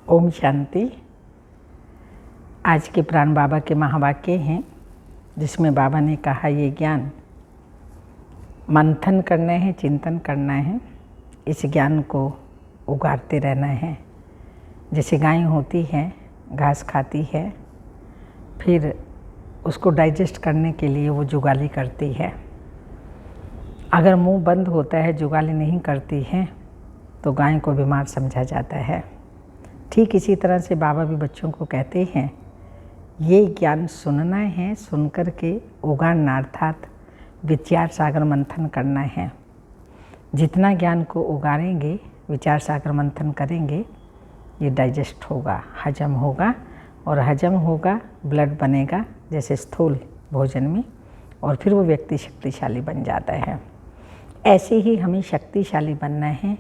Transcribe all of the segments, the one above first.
ओम शांति। आज के प्राण बाबा के महावाक्य हैं जिसमें बाबा ने कहा ये ज्ञान मंथन करना है, चिंतन करना है, इस ज्ञान को उगारते रहना है। जैसे गाय होती है, घास खाती है, फिर उसको डाइजेस्ट करने के लिए वो जुगाली करती है। अगर मुंह बंद होता है, जुगाली नहीं करती है, तो गाय को बीमार समझा जाता है। ठीक इसी तरह से बाबा भी बच्चों को कहते हैं ये ज्ञान सुनना है, सुन कर के उगाड़ना अर्थात विचार सागर मंथन करना है। जितना ज्ञान को उगाड़ेंगे, विचार सागर मंथन करेंगे, ये डाइजेस्ट होगा, हजम होगा, और हजम होगा, ब्लड बनेगा जैसे स्थूल भोजन में, और फिर वो व्यक्ति शक्तिशाली बन जाता है। ऐसे ही हमें शक्तिशाली बनना है,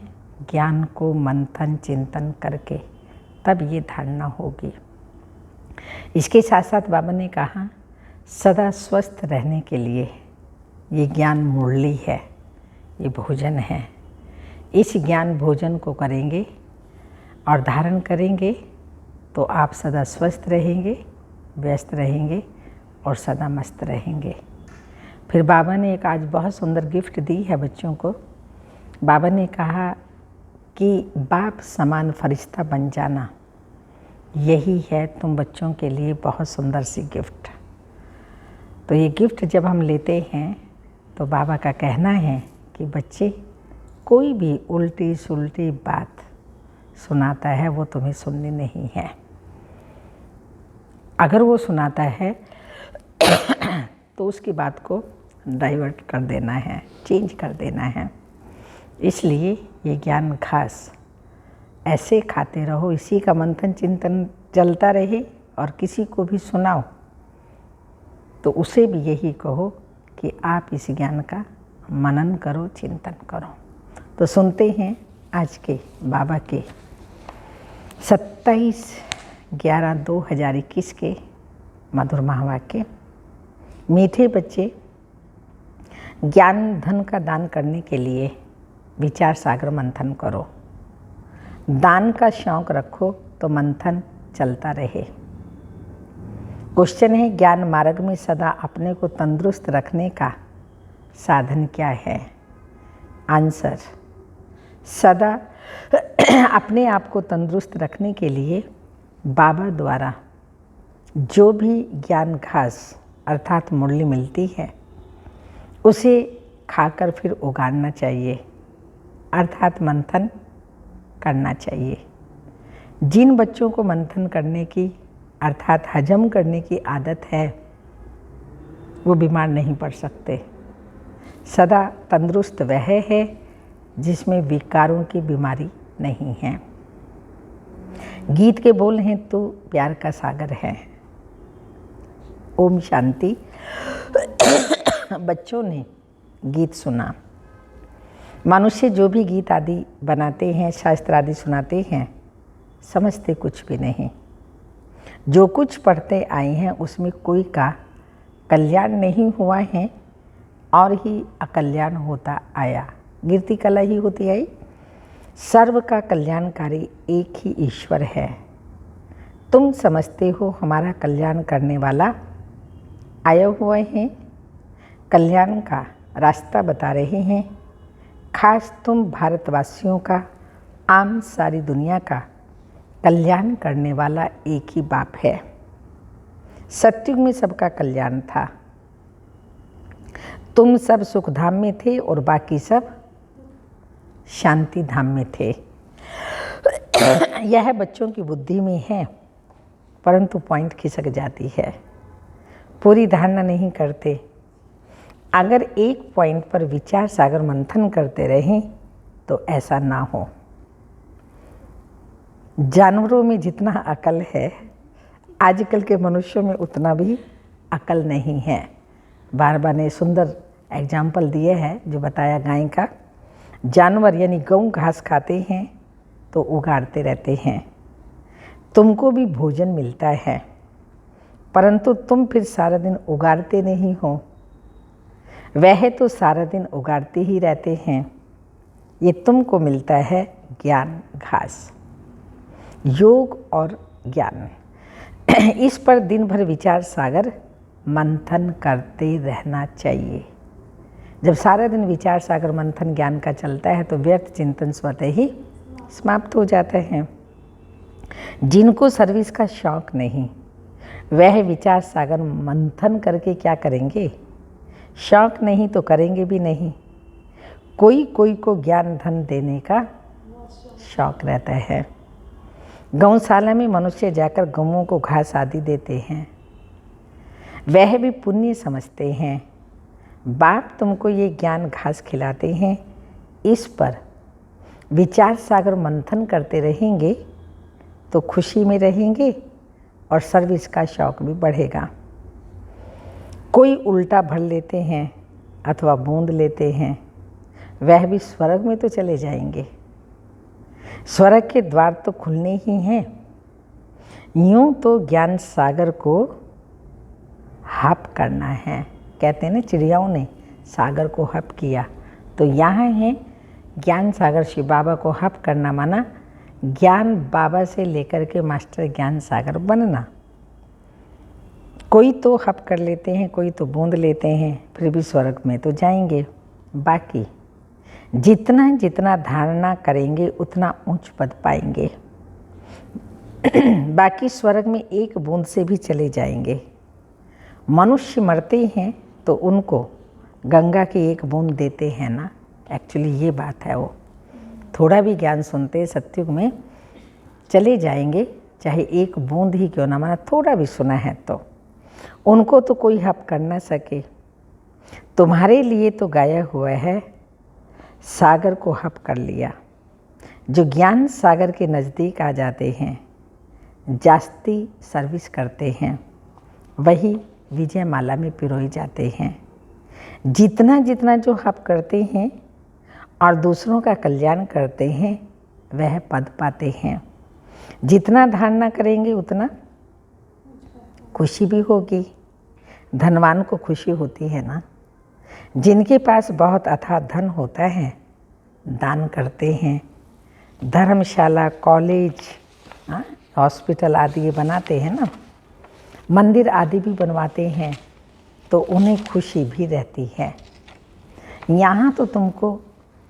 ज्ञान को मंथन चिंतन करके, तब ये धारणा होगी। इसके साथ साथ बाबा ने कहा सदा स्वस्थ रहने के लिए ये ज्ञान मुरली है, ये भोजन है। इस ज्ञान भोजन को करेंगे और धारण करेंगे तो आप सदा स्वस्थ रहेंगे, व्यस्त रहेंगे और सदा मस्त रहेंगे। फिर बाबा ने एक आज बहुत सुंदर गिफ्ट दी है बच्चों को। बाबा ने कहा कि बाप समान फरिश्ता बन जाना, यही है तुम बच्चों के लिए बहुत सुंदर सी गिफ्ट। तो ये गिफ्ट जब हम लेते हैं तो बाबा का कहना है कि बच्चे कोई भी उल्टी सुल्टी बात सुनाता है वो तुम्हें सुननी नहीं है। अगर वो सुनाता है तो उसकी बात को डाइवर्ट कर देना है, चेंज कर देना है। इसलिए ये ज्ञान खास ऐसे खाते रहो, इसी का मंथन चिंतन चलता रहे, और किसी को भी सुनाओ तो उसे भी यही कहो कि आप इस ज्ञान का मनन करो, चिंतन करो। तो सुनते हैं आज के बाबा के 27/11/2021 के मधुर महावाक्य। मीठे बच्चे, ज्ञान धन का दान करने के लिए विचार सागर मंथन करो। दान का शौक रखो तो मंथन चलता रहे। क्वेश्चन है, ज्ञान मार्ग में सदा अपने को तंदुरुस्त रखने का साधन क्या है? आंसर, सदा अपने आप को तंदुरुस्त रखने के लिए बाबा द्वारा जो भी ज्ञान घास अर्थात मुरली मिलती है उसे खाकर फिर उगाड़ना चाहिए, अर्थात मंथन करना चाहिए। जिन बच्चों को मंथन करने की अर्थात हजम करने की आदत है वो बीमार नहीं पड़ सकते। सदा तंदुरुस्त वह है जिसमें विकारों की बीमारी नहीं है। गीत के बोल हैं तो प्यार का सागर है। ओम शांति। बच्चों ने गीत सुना। मनुष्य जो भी गीत आदि बनाते हैं, शास्त्र आदि सुनाते हैं, समझते कुछ भी नहीं। जो कुछ पढ़ते आए हैं उसमें कोई का कल्याण नहीं हुआ है और ही अकल्याण होता आया। गिरती कला ही होती आई। सर्व का कल्याणकारी एक ही ईश्वर है। तुम समझते हो हमारा कल्याण करने वाला आए हुए हैं, कल्याण का रास्ता बता रहे हैं। खास तुम भारतवासियों का, आम सारी दुनिया का कल्याण करने वाला एक ही बाप है। सतयुग में सबका कल्याण था। तुम सब सुख धाम में थे और बाकी सब शांति धाम में थे। यह बच्चों की बुद्धि में है, परंतु पॉइंट खिसक जाती है, पूरी धारणा नहीं करते। अगर एक पॉइंट पर विचार सागर मंथन करते रहें तो ऐसा ना हो। जानवरों में जितना अकल है, आजकल के मनुष्यों में उतना भी अकल नहीं है। बाबा ने सुंदर एग्जाम्पल दिए हैं जो बताया गाय का। जानवर यानी गऊ घास खाते हैं तो उगाड़ते रहते हैं। तुमको भी भोजन मिलता है, परंतु तुम फिर सारा दिन उगाड़ते नहीं हो। वह तो सारा दिन उगाड़ते ही रहते हैं। ये तुमको मिलता है ज्ञान घास। योग और ज्ञान, इस पर दिन भर विचार सागर मंथन करते रहना चाहिए। जब सारा दिन विचार सागर मंथन ज्ञान का चलता है तो व्यर्थ चिंतन स्वतः ही समाप्त हो जाते हैं। जिनको सर्विस का शौक नहीं, वह विचार सागर मंथन करके क्या करेंगे? शौक नहीं तो करेंगे भी नहीं। कोई कोई को ज्ञान धन देने का शौक रहता है। गौशाला में मनुष्य जाकर गौओं को घास आदि देते हैं, वह भी पुण्य समझते हैं। बाप तुमको ये ज्ञान घास खिलाते हैं, इस पर विचार सागर मंथन करते रहेंगे तो खुशी में रहेंगे और सर्विस का शौक भी बढ़ेगा। कोई उल्टा भर लेते हैं अथवा बूंद लेते हैं, वह भी स्वर्ग में तो चले जाएंगे। स्वर्ग के द्वार तो खुलने ही हैं। यूँ तो ज्ञान सागर को हप करना है। कहते हैं ना, चिड़ियाओं ने सागर को हप किया, तो यहाँ है ज्ञान सागर शिव बाबा को हप करना, माना ज्ञान बाबा से लेकर के मास्टर ज्ञान सागर बनना। कोई तो हप कर लेते हैं, कोई तो बूंद लेते हैं, फिर भी स्वर्ग में तो जाएंगे। बाकी जितना जितना धारणा करेंगे उतना उच्च पद पाएंगे। बाकी स्वर्ग में एक बूंद से भी चले जाएंगे। मनुष्य मरते हैं तो उनको गंगा की एक बूंद देते हैं ना, एक्चुअली ये बात है। वो थोड़ा भी ज्ञान सुनते सत्युग में चले जाएंगे, चाहे एक बूंद ही क्यों ना, माना थोड़ा भी सुना है तो उनको तो कोई हप कर ना सके। तुम्हारे लिए तो गाया हुआ है, सागर को हप कर लिया। जो ज्ञान सागर के नज़दीक आ जाते हैं, जास्ती सर्विस करते हैं, वही विजय माला में पिरोए जाते हैं। जितना जितना जो हप करते हैं और दूसरों का कल्याण करते हैं, वह पद पाते हैं। जितना धारणा करेंगे उतना खुशी भी होगी। धनवान को खुशी होती है ना। जिनके पास बहुत अथाह धन होता है, दान करते हैं। धर्मशाला, कॉलेज, हॉस्पिटल आदि ये बनाते हैं ना, मंदिर आदि भी बनवाते हैं, तो उन्हें खुशी भी रहती है। यहाँ तो तुमको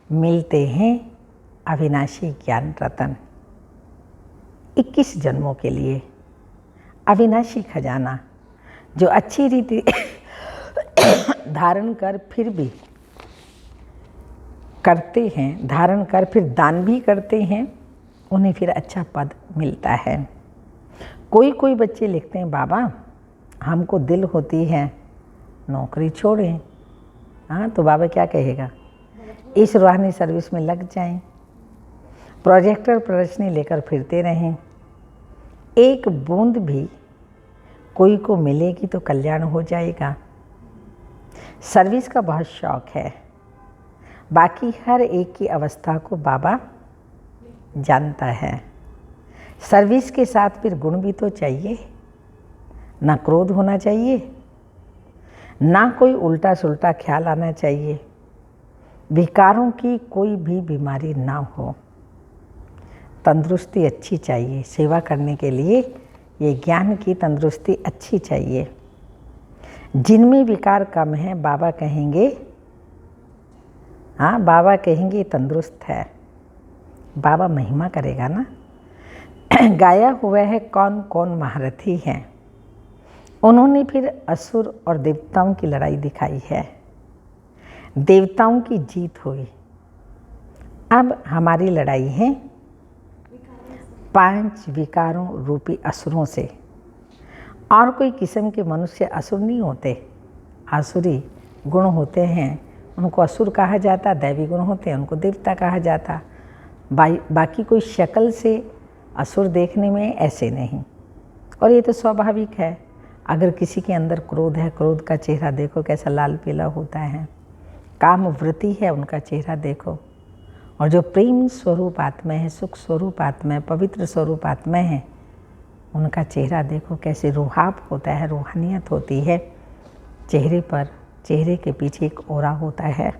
मिलते हैं अविनाशी ज्ञान रतन, 21 जन्मों के लिए अविनाशी खजाना, जो अच्छी रीति धारण कर फिर भी करते हैं, धारण कर फिर दान भी करते हैं, उन्हें फिर अच्छा पद मिलता है। कोई कोई बच्चे लिखते हैं, बाबा हमको दिल होती है नौकरी छोड़ें। हाँ, तो बाबा क्या कहेगा, इस रूहानी सर्विस में लग जाएं, प्रोजेक्टर प्रदर्शनी लेकर फिरते रहें। एक बूंद भी कोई को मिलेगी तो कल्याण हो जाएगा। सर्विस का बहुत शौक है। बाकी हर एक की अवस्था को बाबा जानता है। सर्विस के साथ फिर गुण भी तो चाहिए, ना क्रोध होना चाहिए, ना कोई उल्टा सुल्टा ख्याल आना चाहिए, विकारों की कोई भी बीमारी ना हो, तंदुरुस्ती अच्छी चाहिए। सेवा करने के लिए ये ज्ञान की तंदुरुस्ती अच्छी चाहिए। जिनमें विकार कम है, बाबा कहेंगे, हाँ बाबा कहेंगे तंदुरुस्त है, बाबा महिमा करेगा ना। गाया हुआ है कौन कौन महारथी हैं, उन्होंने फिर असुर और देवताओं की लड़ाई दिखाई है। देवताओं की जीत हुई। अब हमारी लड़ाई है 5 विकारों रूपी असुरों से। और कोई किस्म के मनुष्य असुर नहीं होते, आसुरी गुण होते हैं, उनको असुर कहा जाता। दैवी गुण होते हैं, उनको देवता कहा जाता। बाकी कोई शक्ल से असुर देखने में ऐसे नहीं। और ये तो स्वाभाविक है। अगर किसी के अंदर क्रोध है, क्रोध का चेहरा देखो कैसा लाल पीला होता है। काम वृत्ति है, उनका चेहरा देखो। और जो प्रेम स्वरूप आत्मा है, सुख स्वरूप आत्मा है, पवित्र स्वरूप आत्मा है, उनका चेहरा देखो कैसे रूहाब होता है, रूहानियत होती है चेहरे पर। चेहरे के पीछे एक ओरा होता है।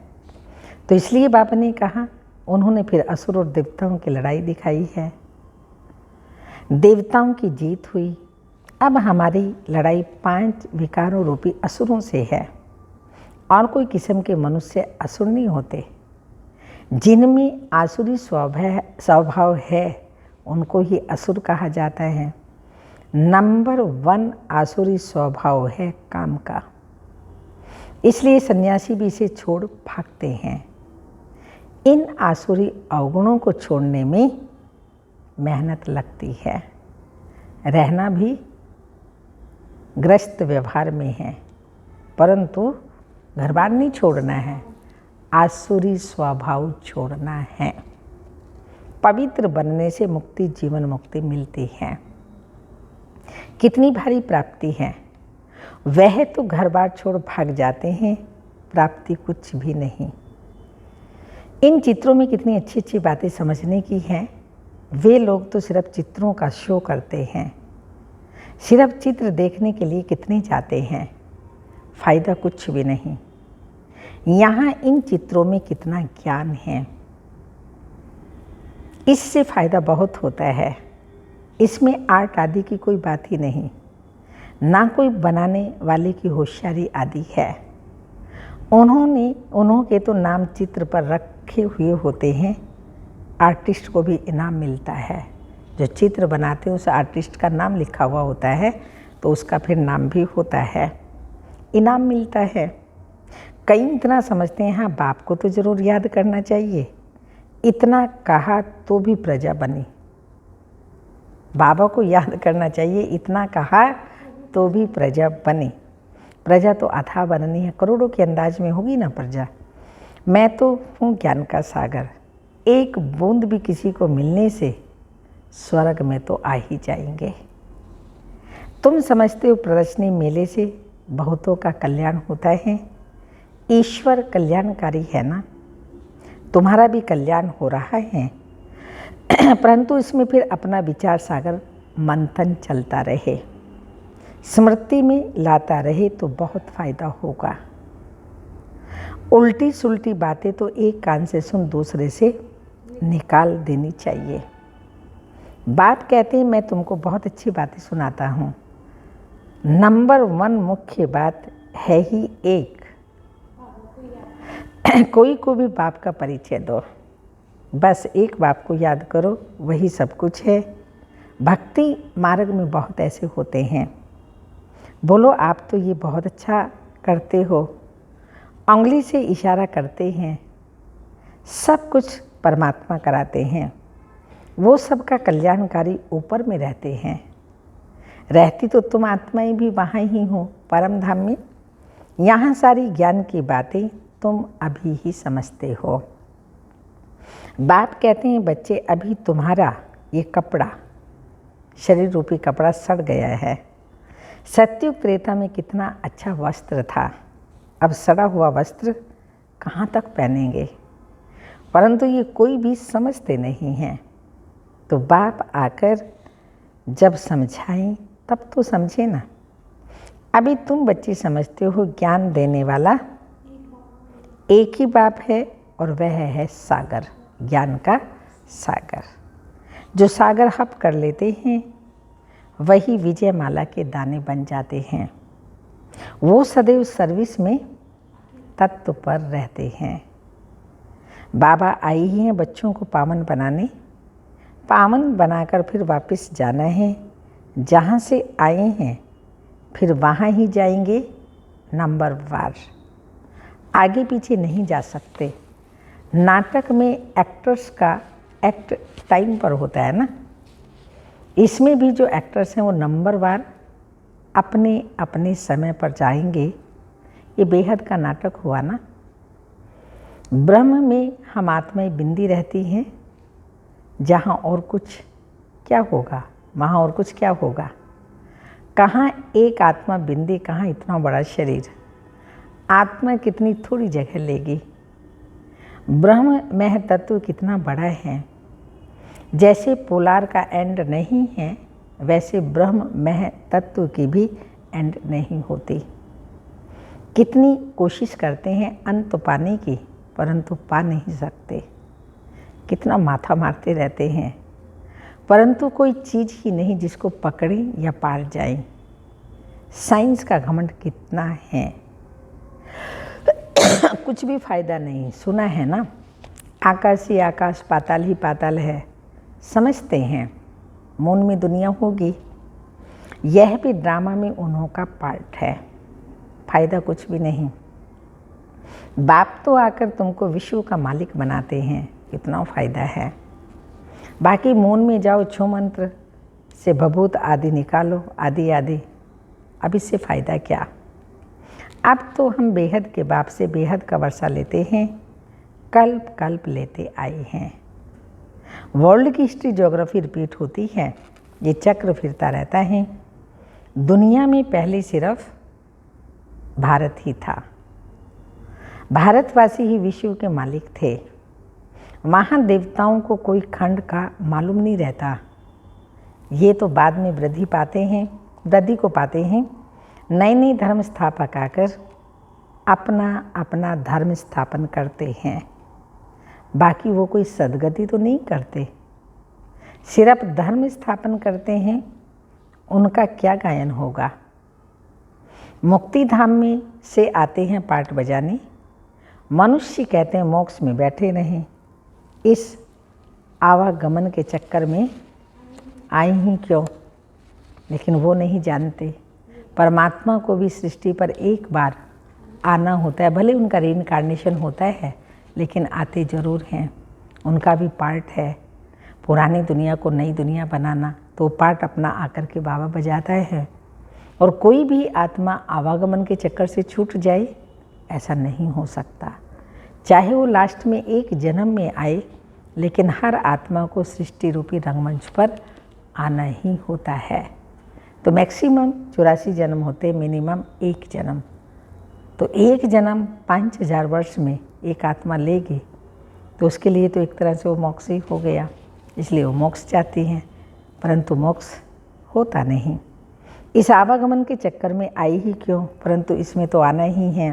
तो इसलिए बाबा ने कहा, उन्होंने फिर असुर और देवताओं की लड़ाई दिखाई है। देवताओं की जीत हुई। अब हमारी लड़ाई 5 विकारों रूपी असुरों से है। और कोई किस्म के मनुष्य असुर नहीं होते। जिनमें आसुरी स्वभाव है उनको ही असुर कहा जाता है। नंबर 1 आसुरी स्वभाव है काम का, इसलिए सन्यासी भी इसे छोड़ भागते हैं। इन आसुरी अवगुणों को छोड़ने में मेहनत लगती है। रहना भी ग्रस्त व्यवहार में है, परंतु घर बार नहीं छोड़ना है, आसुरी स्वभाव छोड़ना है। पवित्र बनने से मुक्ति, जीवन मुक्ति मिलती है। कितनी भारी प्राप्ति है। वह तो घर बार छोड़ भाग जाते हैं, प्राप्ति कुछ भी नहीं। इन चित्रों में कितनी अच्छी अच्छी बातें समझने की हैं। वे लोग तो सिर्फ चित्रों का शो करते हैं। सिर्फ चित्र देखने के लिए कितने जाते हैं, फायदा कुछ भी नहीं। यहाँ इन चित्रों में कितना ज्ञान है, इससे फायदा बहुत होता है। इसमें आर्ट आदि की कोई बात ही नहीं, ना कोई बनाने वाले की होशियारी आदि है। उन्हों के तो नाम चित्र पर रखे हुए होते हैं। आर्टिस्ट को भी इनाम मिलता है। जो चित्र बनाते हैं उस आर्टिस्ट का नाम लिखा हुआ होता है, तो उसका फिर नाम भी होता है, इनाम मिलता है। कई इतना समझते हैं, हाँ बाप को तो ज़रूर याद करना चाहिए। इतना कहा तो भी प्रजा बनी। बाबा को याद करना चाहिए, इतना कहा तो भी प्रजा बनी। प्रजा तो अथाह बननी है, करोड़ों के अंदाज में होगी ना प्रजा। मैं तो हूँ ज्ञान का सागर, एक बूंद भी किसी को मिलने से स्वर्ग में तो आ ही जाएंगे। तुम समझते हो प्रदर्शनी मेले से बहुतों का कल्याण होता है। ईश्वर कल्याणकारी है ना, तुम्हारा भी कल्याण हो रहा है, परंतु इसमें फिर अपना विचार सागर मंथन चलता रहे, स्मृति में लाता रहे तो बहुत फायदा होगा। उल्टी सुल्टी बातें तो एक कान से सुन दूसरे से निकाल देनी चाहिए। बाप कहते हैं मैं तुमको बहुत अच्छी बातें सुनाता हूँ। नंबर 1 मुख्य बात है ही एक, कोई को भी बाप का परिचय दो। बस एक बाप को याद करो, वही सब कुछ है। भक्ति मार्ग में बहुत ऐसे होते हैं, बोलो आप तो ये बहुत अच्छा करते हो, उंगली से इशारा करते हैं, सब कुछ परमात्मा कराते हैं। वो सबका कल्याणकारी ऊपर में रहते हैं। रहती तो तुम आत्माएं भी वहाँ ही हो, परम धाम में। यहाँ सारी ज्ञान की बातें तुम अभी ही समझते हो। बाप कहते हैं बच्चे अभी तुम्हारा ये कपड़ा, शरीर रूपी कपड़ा सड़ गया है। सत्युग त्रेता में कितना अच्छा वस्त्र था, अब सड़ा हुआ वस्त्र कहाँ तक पहनेंगे। परंतु ये कोई भी समझते नहीं हैं। तो बाप आकर जब समझाएं तब तो समझे ना। अभी तुम बच्चे समझते हो ज्ञान देने वाला एक ही बाप है, और वह है सागर, ज्ञान का सागर। जो सागर हप कर लेते हैं वही विजय माला के दाने बन जाते हैं। वो सदैव सर्विस में तत्व पर रहते हैं। बाबा आए ही हैं बच्चों को पावन बनाने, पावन बनाकर फिर वापस जाना है। जहाँ से आए हैं फिर वहाँ ही जाएंगे, नंबर वार। आगे पीछे नहीं जा सकते। नाटक में एक्टर्स का एक्ट टाइम पर होता है ना, इसमें भी जो एक्टर्स हैं वो नंबर वार अपने अपने समय पर जाएंगे। ये बेहद का नाटक हुआ ना। ब्रह्म में हम आत्माएं बिंदी रहती हैं, जहाँ और कुछ क्या होगा, वहाँ और कुछ क्या होगा। कहाँ एक आत्मा बिंदी, कहाँ इतना बड़ा शरीर। आत्मा कितनी थोड़ी जगह लेगी। ब्रह्म मह तत्व कितना बड़ा है। जैसे पोलार का एंड नहीं है, वैसे ब्रह्म मह तत्व की भी एंड नहीं होती। कितनी कोशिश करते हैं अंत पाने की, परंतु पा नहीं सकते। कितना माथा मारते रहते हैं। परंतु कोई चीज़ ही नहीं जिसको पकड़ें या पार जाएं। साइंस का घमंड कितना है, कुछ भी फायदा नहीं। सुना है ना, आकाश ही आकाश, पाताल ही पाताल है। समझते हैं मून में दुनिया होगी। यह भी ड्रामा में उन्हों का पार्ट है। फायदा कुछ भी नहीं। बाप तो आकर तुमको विश्व का मालिक बनाते हैं, कितना फायदा है। बाकी मून में जाओ, छो मंत्र से भभूत आदि निकालो, आदि आदि। अब इससे फ़ायदा क्या। अब तो हम बेहद के बाप से बेहद का वर्षा लेते हैं, कल्प कल्प लेते आए हैं। वर्ल्ड की हिस्ट्री ज्योग्राफी रिपीट होती है, ये चक्र फिरता रहता है। दुनिया में पहले सिर्फ भारत ही था। भारतवासी ही विश्व के मालिक थे। वहाँ देवताओं को कोई खंड का मालूम नहीं रहता। ये तो बाद में वृद्धि को पाते हैं। नए नए धर्म स्थापक आकर अपना अपना धर्म स्थापन करते हैं। बाकी वो कोई सदगति तो नहीं करते, सिर्फ धर्म स्थापन करते हैं। उनका क्या गायन होगा। मुक्ति धाम में से आते हैं पाट बजाने, मनुष्य कहते हैं मोक्ष में बैठे रहें। इस आवागमन के चक्कर में आए ही क्यों, लेकिन वो नहीं जानते परमात्मा को भी सृष्टि पर एक बार आना होता है। भले उनका रीइंकार्नेशन होता है, लेकिन आते ज़रूर हैं। उनका भी पार्ट है पुरानी दुनिया को नई दुनिया बनाना, तो पार्ट अपना आकर के बाबा बजाता है। और कोई भी आत्मा आवागमन के चक्कर से छूट जाए, ऐसा नहीं हो सकता। चाहे वो लास्ट में एक जन्म में आए, लेकिन हर आत्मा को सृष्टि रूपी रंगमंच पर आना ही होता है। तो मैक्सिमम 84 जन्म होते, मिनिमम एक जन्म। तो एक जन्म 5000 वर्ष में एक आत्मा लेगी, तो उसके लिए तो एक तरह से वो मोक्ष ही हो गया। इसलिए वो मोक्ष चाहती हैं, परंतु मोक्ष होता नहीं। इस आवागमन के चक्कर में आई ही क्यों, परंतु इसमें तो आना ही है,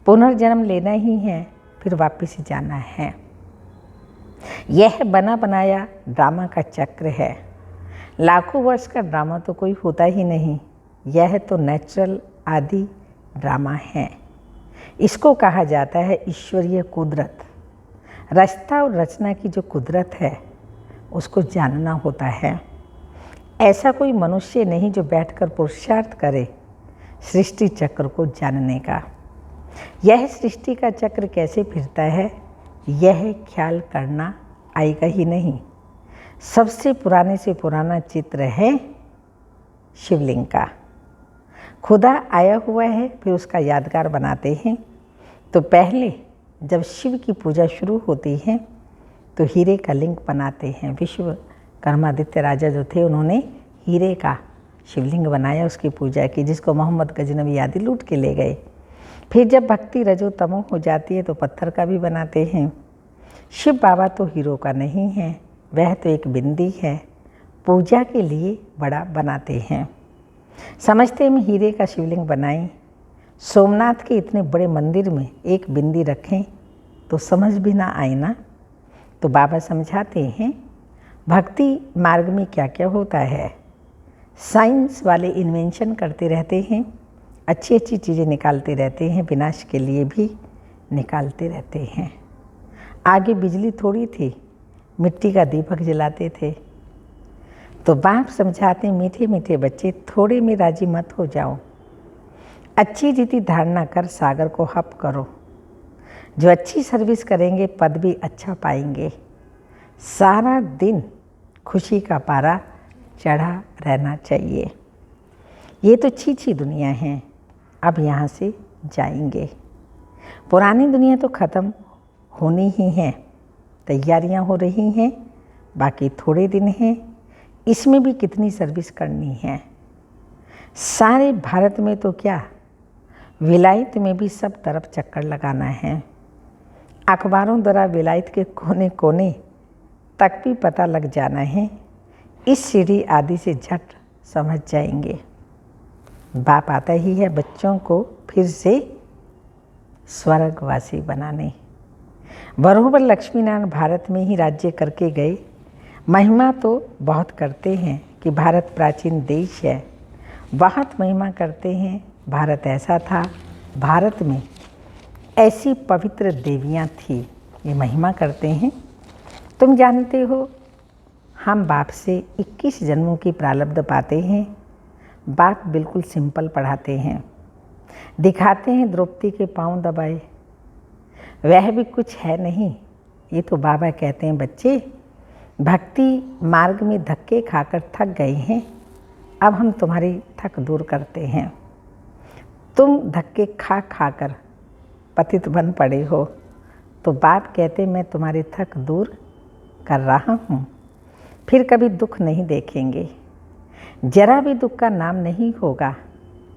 पुनर्जन्म लेना ही है, फिर वापस जाना है। यह बना बनाया ड्रामा का चक्र है। लाखों वर्ष का ड्रामा तो कोई होता ही नहीं। यह तो नेचुरल आदि ड्रामा है। इसको कहा जाता है ईश्वरीय कुदरत। रचना और रचना की जो कुदरत है, उसको जानना होता है। ऐसा कोई मनुष्य नहीं जो बैठकर पुरुषार्थ करे सृष्टि चक्र को जानने का। यह सृष्टि का चक्र कैसे फिरता है, यह ख्याल करना आएगा ही नहीं। सबसे पुराने से पुराना चित्र है शिवलिंग का। खुदा आया हुआ है, फिर उसका यादगार बनाते हैं। तो पहले जब शिव की पूजा शुरू होती है, तो हीरे का लिंग बनाते हैं। विश्वकर्मादित्य राजा जो थे, उन्होंने हीरे का शिवलिंग बनाया, उसकी पूजा की, जिसको मोहम्मद गजनवी आदि लूट के ले गए। फिर जब भक्ति रजो तमो हो जाती है, तो पत्थर का भी बनाते हैं। शिव बाबा तो हीरो का नहीं है, वह तो एक बिंदी है। पूजा के लिए बड़ा बनाते हैं। समझते हम हीरे का शिवलिंग बनाएं, सोमनाथ के इतने बड़े मंदिर में एक बिंदी रखें, तो समझ भी ना आए ना। तो बाबा समझाते हैं भक्ति मार्ग में क्या क्या होता है। साइंस वाले इन्वेंशन करते रहते हैं, अच्छी अच्छी चीज़ें निकालते रहते हैं, विनाश के लिए भी निकालते रहते हैं। आगे बिजली थोड़ी थी, मिट्टी का दीपक जलाते थे। तो बाप समझाते हैं मीठे मीठे बच्चे, थोड़े में राजी मत हो जाओ। अच्छी रीति धारणा कर सागर को हप करो। जो अच्छी सर्विस करेंगे पद भी अच्छा पाएंगे। सारा दिन खुशी का पारा चढ़ा रहना चाहिए। ये तो छी दुनिया है, अब यहाँ से जाएंगे। पुरानी दुनिया तो ख़त्म होनी ही है, तैयारियाँ हो रही हैं, बाकी थोड़े दिन हैं। इसमें भी कितनी सर्विस करनी है। सारे भारत में तो क्या, विलायत में भी सब तरफ चक्कर लगाना है। अखबारों द्वारा विलायत के कोने कोने तक भी पता लग जाना है। इस सीढ़ी आदि से झट समझ जाएंगे। बाप आता ही है बच्चों को फिर से स्वर्गवासी बनाने। बरोबर लक्ष्मीनारायण भारत में ही राज्य करके गए, महिमा तो बहुत करते हैं कि भारत प्राचीन देश है, बहुत महिमा करते हैं भारत ऐसा था, भारत में ऐसी पवित्र देवियाँ थी, ये महिमा करते हैं। तुम जानते हो हम बाप से 21 जन्मों की प्रारब्ध पाते हैं। बाप बिल्कुल सिंपल पढ़ाते हैं, दिखाते हैं द्रौपदी के पांव दबाए, वह भी कुछ है नहीं। ये तो बाबा कहते हैं बच्चे भक्ति मार्ग में धक्के खाकर थक गए हैं, अब हम तुम्हारी थक दूर करते हैं। तुम धक्के खा खाकर पतित बन पड़े हो, तो बाप कहते मैं तुम्हारी थक दूर कर रहा हूँ, फिर कभी दुख नहीं देखेंगे, जरा भी दुख का नाम नहीं होगा।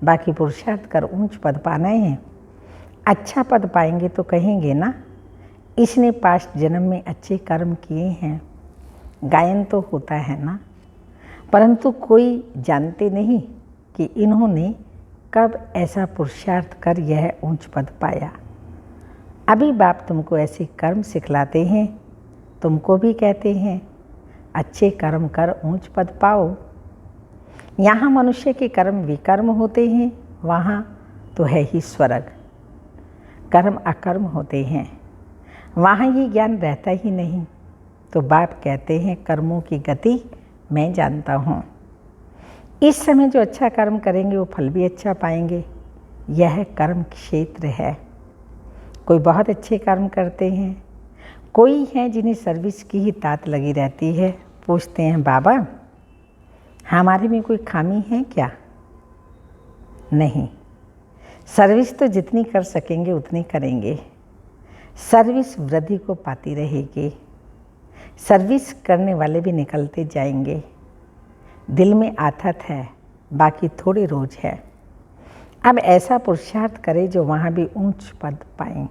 बाकी पुरुषार्थ कर ऊंच पद पाना है, अच्छा पद पाएंगे तो कहेंगे ना इसने पास्ट जन्म में अच्छे कर्म किए हैं। गायन तो होता है ना, परंतु कोई जानते नहीं कि इन्होंने कब ऐसा पुरुषार्थ कर यह ऊंच पद पाया। अभी बाप तुमको ऐसे कर्म सिखलाते हैं, तुमको भी कहते हैं अच्छे कर्म कर ऊंच पद पाओ। यहाँ मनुष्य के कर्म विकर्म होते हैं, वहाँ तो है ही स्वर्ग। कर्म अकर्म होते हैं, वहाँ ये ज्ञान रहता ही नहीं। तो बाप कहते हैं कर्मों की गति मैं जानता हूँ। इस समय जो अच्छा कर्म करेंगे वो फल भी अच्छा पाएंगे, यह कर्म क्षेत्र है। कोई बहुत अच्छे कर्म करते हैं, कोई है जिन्हें सर्विस की ही तात लगी रहती है। पूछते हैं बाबा हमारे में कोई खामी है क्या? नहीं, सर्विस तो जितनी कर सकेंगे उतनी करेंगे, सर्विस वृद्धि को पाती रहेगी, सर्विस करने वाले भी निकलते जाएंगे। दिल में आथत है, बाकी थोड़ी रोज है। अब ऐसा पुरुषार्थ करे जो वहाँ भी ऊंच पद पाएं।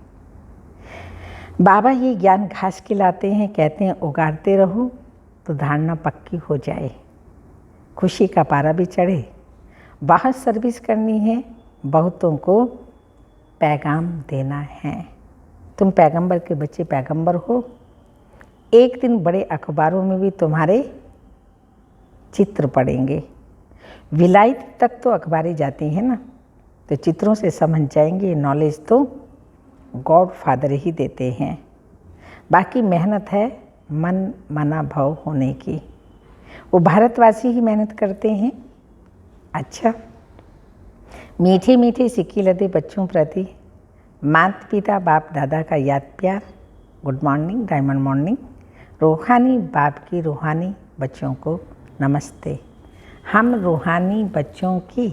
बाबा ये ज्ञान घास खिलाते हैं, कहते हैं उगाड़ते रहो तो धारणा पक्की हो जाए, खुशी का पारा भी चढ़े। बहुत सर्विस करनी है, बहुतों को पैगाम देना है। तुम पैगंबर के बच्चे पैगंबर हो, एक दिन बड़े अखबारों में भी तुम्हारे चित्र पड़ेंगे। विलायत तक तो अखबारें जाती हैं ना, तो चित्रों से समझ जाएंगे। नॉलेज तो गॉड फादर ही देते हैं, बाकी मेहनत है मन मना भाव होने की। वो भारतवासी ही मेहनत करते हैं। अच्छा, मीठे मीठे सिक्के लदे बच्चों प्रति माता पिता बाप दादा का याद प्यार। Good morning, diamond morning. रूहानी बाप की रूहानी बच्चों को नमस्ते। हम रूहानी बच्चों की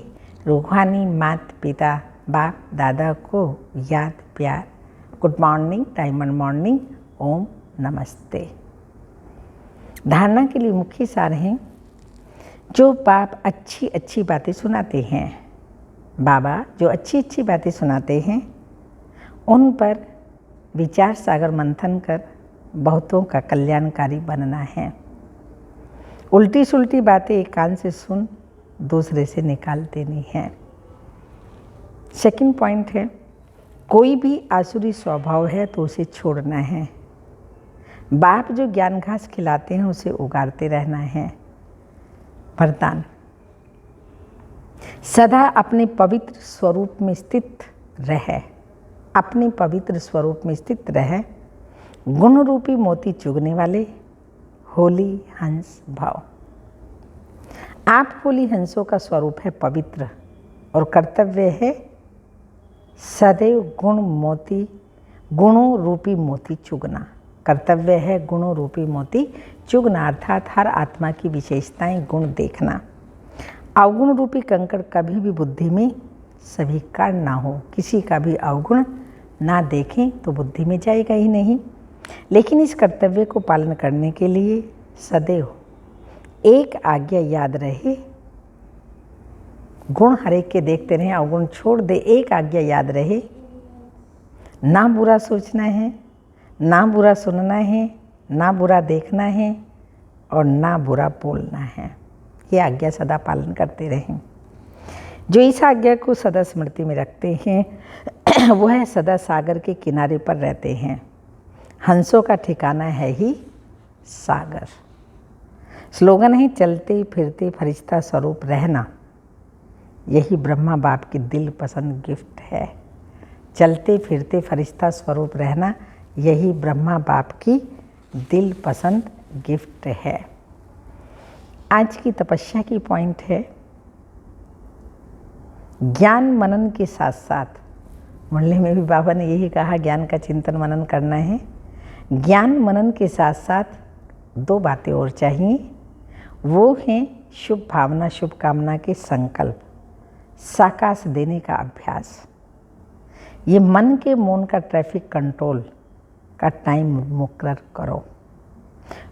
रूहानी माता पिता बाप दादा को याद प्यार। गुड मॉर्निंग, डायमंड मॉर्निंग, ओम नमस्ते। धारणा के लिए मुख्य सार हैं जो बाप अच्छी अच्छी बातें सुनाते हैं। बाबा जो अच्छी अच्छी बातें सुनाते हैं उन पर विचार सागर मंथन कर बहुतों का कल्याणकारी बनना है। उल्टी सुल्टी बातें एक कान से सुन दूसरे से निकाल देनी है। सेकंड पॉइंट है कोई भी आसुरी स्वभाव है तो उसे छोड़ना है। बाप जो ज्ञान घास खिलाते हैं उसे उगाड़ते रहना है। वरदान, सदा अपने पवित्र स्वरूप में स्थित रहे, अपने पवित्र स्वरूप में स्थित रहे। गुण रूपी मोती चुगने वाले होली हंस भाव। आप होली हंसों का स्वरूप है पवित्र और कर्तव्य है सदैव गुणों रूपी मोती चुगना। कर्तव्य है गुणों रूपी मोती चुगना, अर्थात हर आत्मा की विशेषताएं गुण देखना। अवगुण रूपी कंकड़ कभी भी बुद्धि में स्वीकार ना हो। किसी का भी अवगुण ना देखें तो बुद्धि में जाएगा ही नहीं। लेकिन इस कर्तव्य को पालन करने के लिए सदैव एक आज्ञा याद रहे, गुण हर एक के देखते रहें, अवगुण छोड़ दे। एक आज्ञा याद रहे, ना बुरा सोचना है, ना बुरा सुनना है, ना बुरा देखना है और ना बुरा बोलना है। ये आज्ञा सदा पालन करते रहें। जो इस आज्ञा को सदा स्मृति में रखते हैं वह सदा सागर के किनारे पर रहते हैं। हंसों का ठिकाना है ही सागर। स्लोगन है चलते फिरते फरिश्ता स्वरूप रहना, यही ब्रह्मा बाप की दिल पसंद गिफ्ट है। चलते फिरते फरिश्ता स्वरूप रहना, यही ब्रह्मा बाप की दिल पसंद गिफ्ट है। आज की तपस्या की पॉइंट है, ज्ञान मनन के साथ साथ, मुरली में भी बाबा ने यही कहा, ज्ञान का चिंतन मनन करना है। ज्ञान मनन के साथ साथ दो बातें और चाहिए, वो हैं शुभ भावना शुभ कामना के संकल्प, साकाश देने का अभ्यास। ये मन के मौन का ट्रैफिक कंट्रोल का टाइम मुकर्रर करो।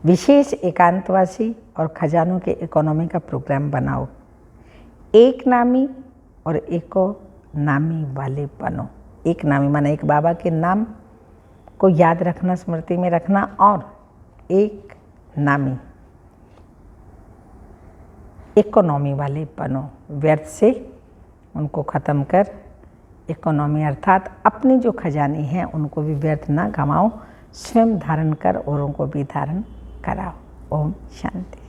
विशेष एकांतवासी और खजानों के इकोनॉमी का प्रोग्राम बनाओ। एक नामी और एको नामी वाले बनो। एक नामी माना एक बाबा के नाम को याद रखना, स्मृति में रखना, और एक नामी इकोनॉमी वाले बनो। व्यर्थ से उनको ख़त्म कर इकोनॉमी अर्थात अपने जो खजाने हैं उनको भी व्यर्थ ना गंवाओ, स्वयं धारण कर औरों को भी धारण कराओ। ओम शांति।